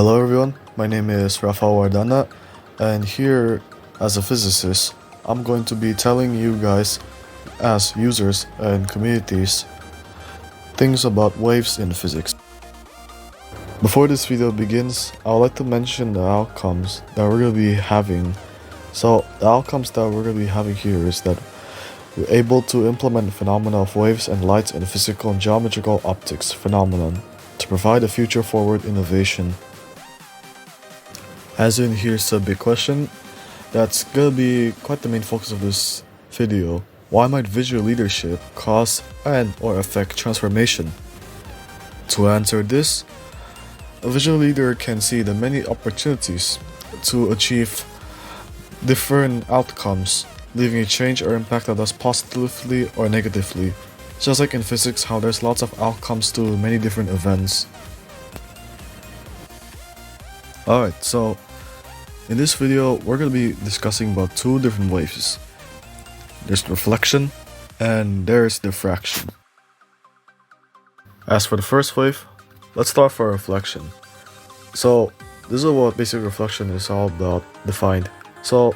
Hello everyone, my name is Rafa, and here as a physicist, I'm going to be telling you guys as users and communities things about waves in physics. Before this video begins, I would like to mention the outcomes that we're going to be having. So the outcomes that we're going to be having here is that we're able to implement the phenomena of waves and lights in physical and geometrical optics phenomenon to provide a future-forward innovation. As in, here's a big question that's gonna be quite the main focus of this video. Why might visual leadership cause and or affect transformation? To answer this, a visual leader can see the many opportunities to achieve different outcomes, leaving a change or impact that does positively or negatively. Just like in physics, how there's lots of outcomes to many different events. Alright, so in this video, we're going to be discussing about two different waves. There's reflection and there's diffraction. As for the first wave, let's start for reflection. So this is what basic reflection is all about defined. So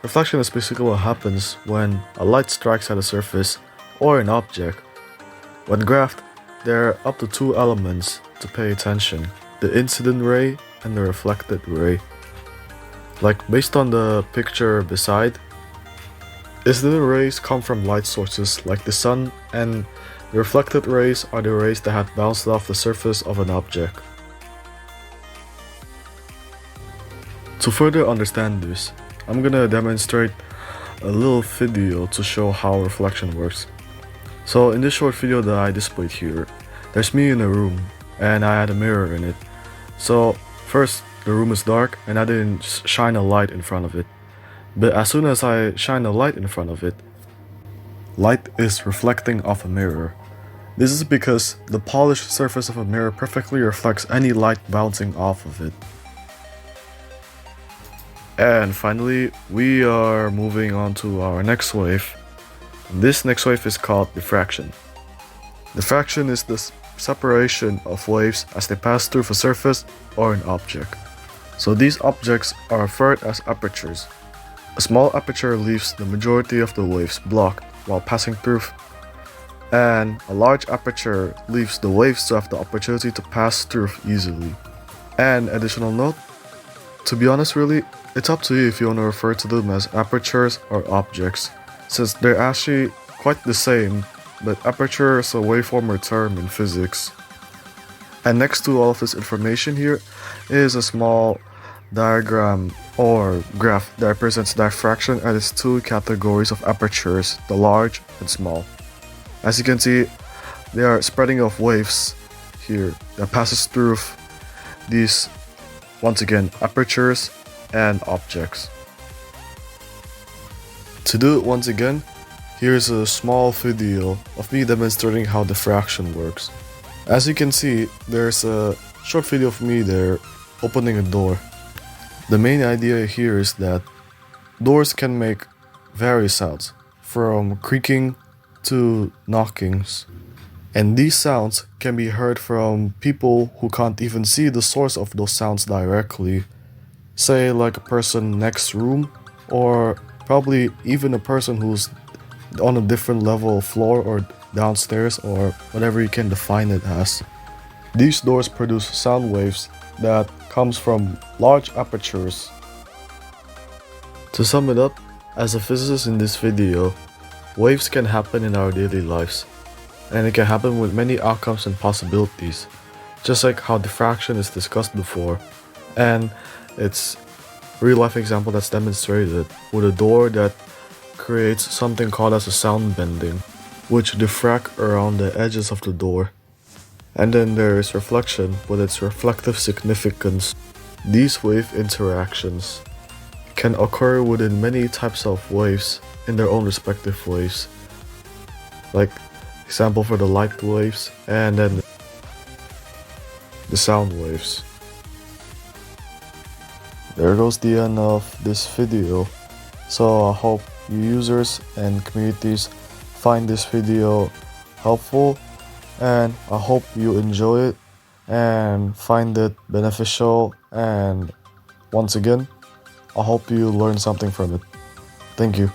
reflection is basically what happens when a light strikes at a surface or an object. When graphed, there are up to two elements to pay attention: the incident ray and the reflected ray. Like based on the picture beside, incident rays come from light sources like the sun, and the reflected rays are the rays that have bounced off the surface of an object. To further understand this, I'm gonna demonstrate a little video to show how reflection works. So in this short video that I displayed here, there's me in a room and I had a mirror in it. So first, the room is dark and I didn't shine a light in front of it. But as soon as I shine a light in front of it, light is reflecting off a mirror. This is because the polished surface of a mirror perfectly reflects any light bouncing off of it. And finally, we are moving on to our next wave. This next wave is called diffraction. Diffraction is the separation of waves as they pass through a surface or an object. So these objects are referred as apertures. A small aperture leaves the majority of the waves blocked while passing through, and a large aperture leaves the waves to have the opportunity to pass through easily. And additional note, to be honest really, it's up to you if you want to refer to them as apertures or objects, since they're actually quite the same, but aperture is a way former term in physics. And next to all of this information here is a small diagram or graph that represents diffraction and its two categories of apertures, the large and small. As you can see, they are spreading of waves here that passes through these, once again, apertures and objects. To do it once again, here's a small video of me demonstrating how diffraction works. As you can see, there's a short video of me there opening a door. The main idea here is that doors can make various sounds, from creaking to knockings. And these sounds can be heard from people who can't even see the source of those sounds directly. Say like a person next room, or probably even a person who's on a different level of floor or downstairs, or whatever you can define it as. These doors produce sound waves that comes from large apertures. To sum it up, as a physicist in this video, waves can happen in our daily lives, and it can happen with many outcomes and possibilities, just like how diffraction is discussed before, and it's a real life example that's demonstrated with a door that creates something called as a sound bending, which diffract around the edges of the door. And then there is reflection with its reflective significance. These wave interactions can occur within many types of waves in their own respective ways. Like example for the light waves and then the sound waves. There goes the end of this video. So I hope you users and communities find this video helpful, and I hope you enjoy it and find it beneficial, and once again, I hope you learned something from it. Thank you.